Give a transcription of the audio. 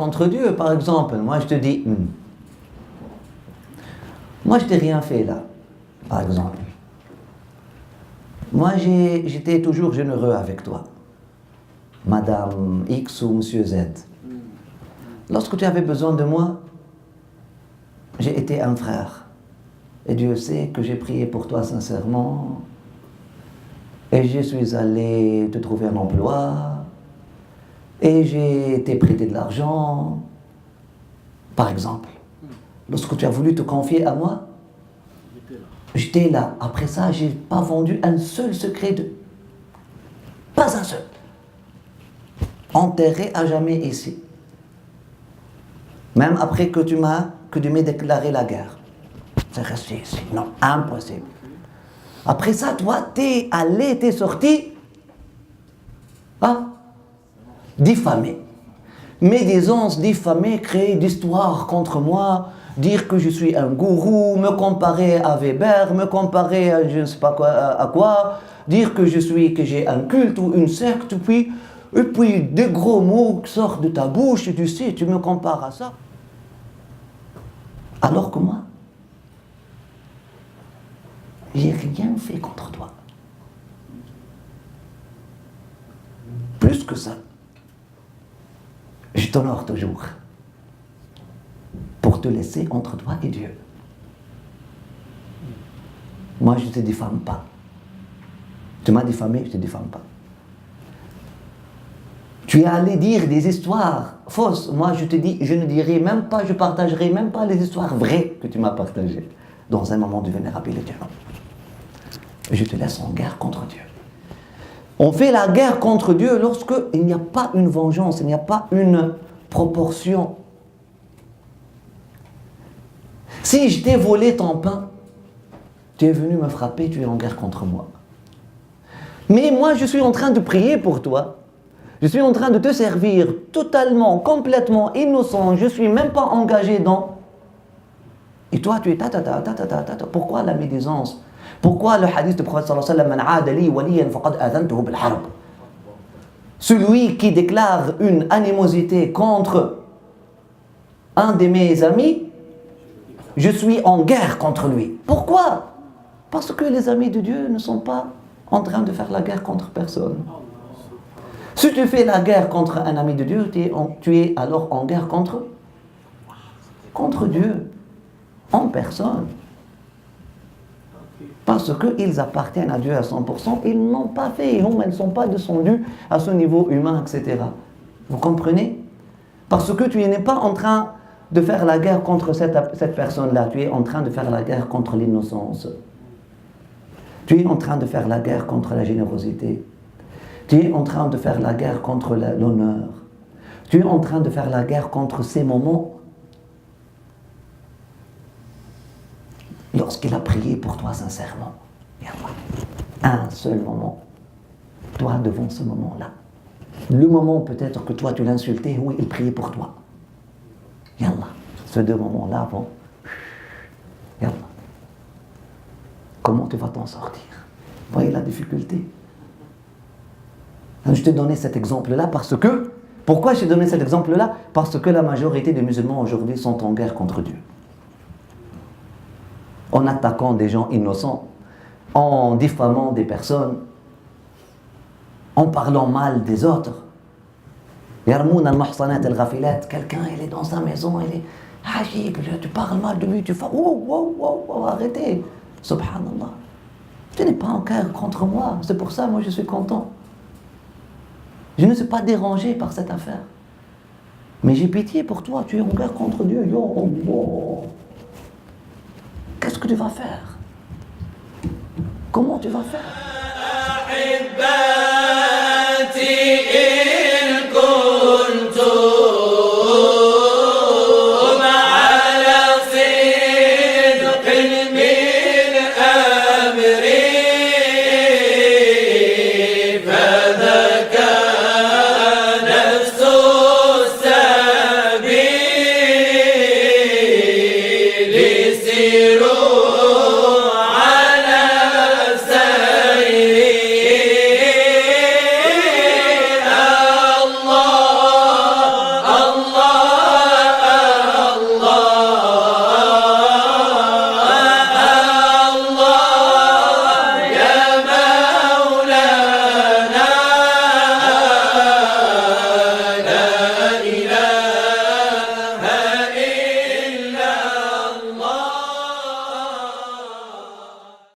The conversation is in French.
contre Dieu. Par exemple, moi je te dis, moi je t'ai rien fait là, par exemple. Moi j'étais toujours généreux avec toi, Madame X ou Monsieur Z. Lorsque tu avais besoin de moi, j'ai été un frère. Et Dieu sait que j'ai prié pour toi sincèrement. Et je suis allé te trouver un emploi. Et j'ai été prêté de l'argent. Par exemple, lorsque tu as voulu te confier à moi, j'étais là. Après ça, je n'ai pas vendu un seul secret de... Pas un seul. Enterré à jamais ici. Même après que tu m'as déclaré la guerre. C'est resté ici. Non, impossible. Après ça, toi, t'es sorti, diffamer. Médisance, diffamer, créer d'histoires contre moi, dire que je suis un gourou, me comparer à Weber, me comparer à je ne sais pas quoi, à quoi, dire que j'ai un culte ou une secte, et puis des gros mots qui sortent de ta bouche, et tu sais, tu me compares à ça. Alors que moi, j'ai rien fait contre toi. Plus que ça, je t'honore toujours pour te laisser entre toi et Dieu. Moi, je ne te diffame pas. Tu m'as diffamé, je ne te diffame pas. Tu es allé dire des histoires fausses. Moi, je te dis, je ne dirai même pas, je ne partagerai même pas les histoires vraies que tu m'as partagées dans un moment de vulnérabilité. Non. Je te laisse en guerre contre Dieu. On fait la guerre contre Dieu lorsqu'il n'y a pas une vengeance, il n'y a pas une proportion. Si je t'ai volé ton pain, tu es venu me frapper, tu es en guerre contre moi. Mais moi, je suis en train de prier pour toi. Je suis en train de te servir totalement, complètement innocent. Je ne suis même pas engagé dans... Et toi, tu es Pourquoi la médisance? Pourquoi le hadith du prophète sallallahu alayhi wa sallam, Man aada li waliyan faqad adhantuhu bil harb? Celui qui déclare une animosité contre un de mes amis, je suis en guerre contre lui. Pourquoi? Parce que les amis de Dieu ne sont pas en train de faire la guerre contre personne. Si tu fais la guerre contre un ami de Dieu, tu es alors en guerre contre Dieu, en personne. Parce qu'ils appartiennent à Dieu à 100%, ils n'ont pas fait, ils ne sont pas descendus à ce niveau humain, etc. Vous comprenez? Parce que tu n'es pas en train de faire la guerre contre cette personne-là, tu es en train de faire la guerre contre l'innocence. Tu es en train de faire la guerre contre la générosité. Tu es en train de faire la guerre contre l'honneur. Tu es en train de faire la guerre contre ces moments lorsqu'il a prié pour toi sincèrement. Un seul moment. Toi devant ce moment-là. Le moment peut-être que toi tu l'insultais, oui, il priait pour toi. Yallah. Ces deux moments-là vont. Yallah. Comment tu vas t'en sortir? Voyez la difficulté. Je t'ai donné cet exemple-là parce que... Pourquoi je t'ai donné cet exemple-là? Parce que la majorité des musulmans aujourd'hui sont en guerre contre Dieu. En attaquant des gens innocents, en diffamant des personnes, en parlant mal des autres. Yarmoun al-Muhsanat al-Ghafilat, quelqu'un, il est dans sa maison, il est hajib, tu parles mal de lui, tu fais arrêtez, subhanallah. Tu n'es pas en guerre contre moi, c'est pour ça, moi je suis content. Je ne suis pas dérangé par cette affaire. Mais j'ai pitié pour toi, tu es en guerre contre Dieu. Qu'est-ce que tu vas faire? Comment tu vas faire?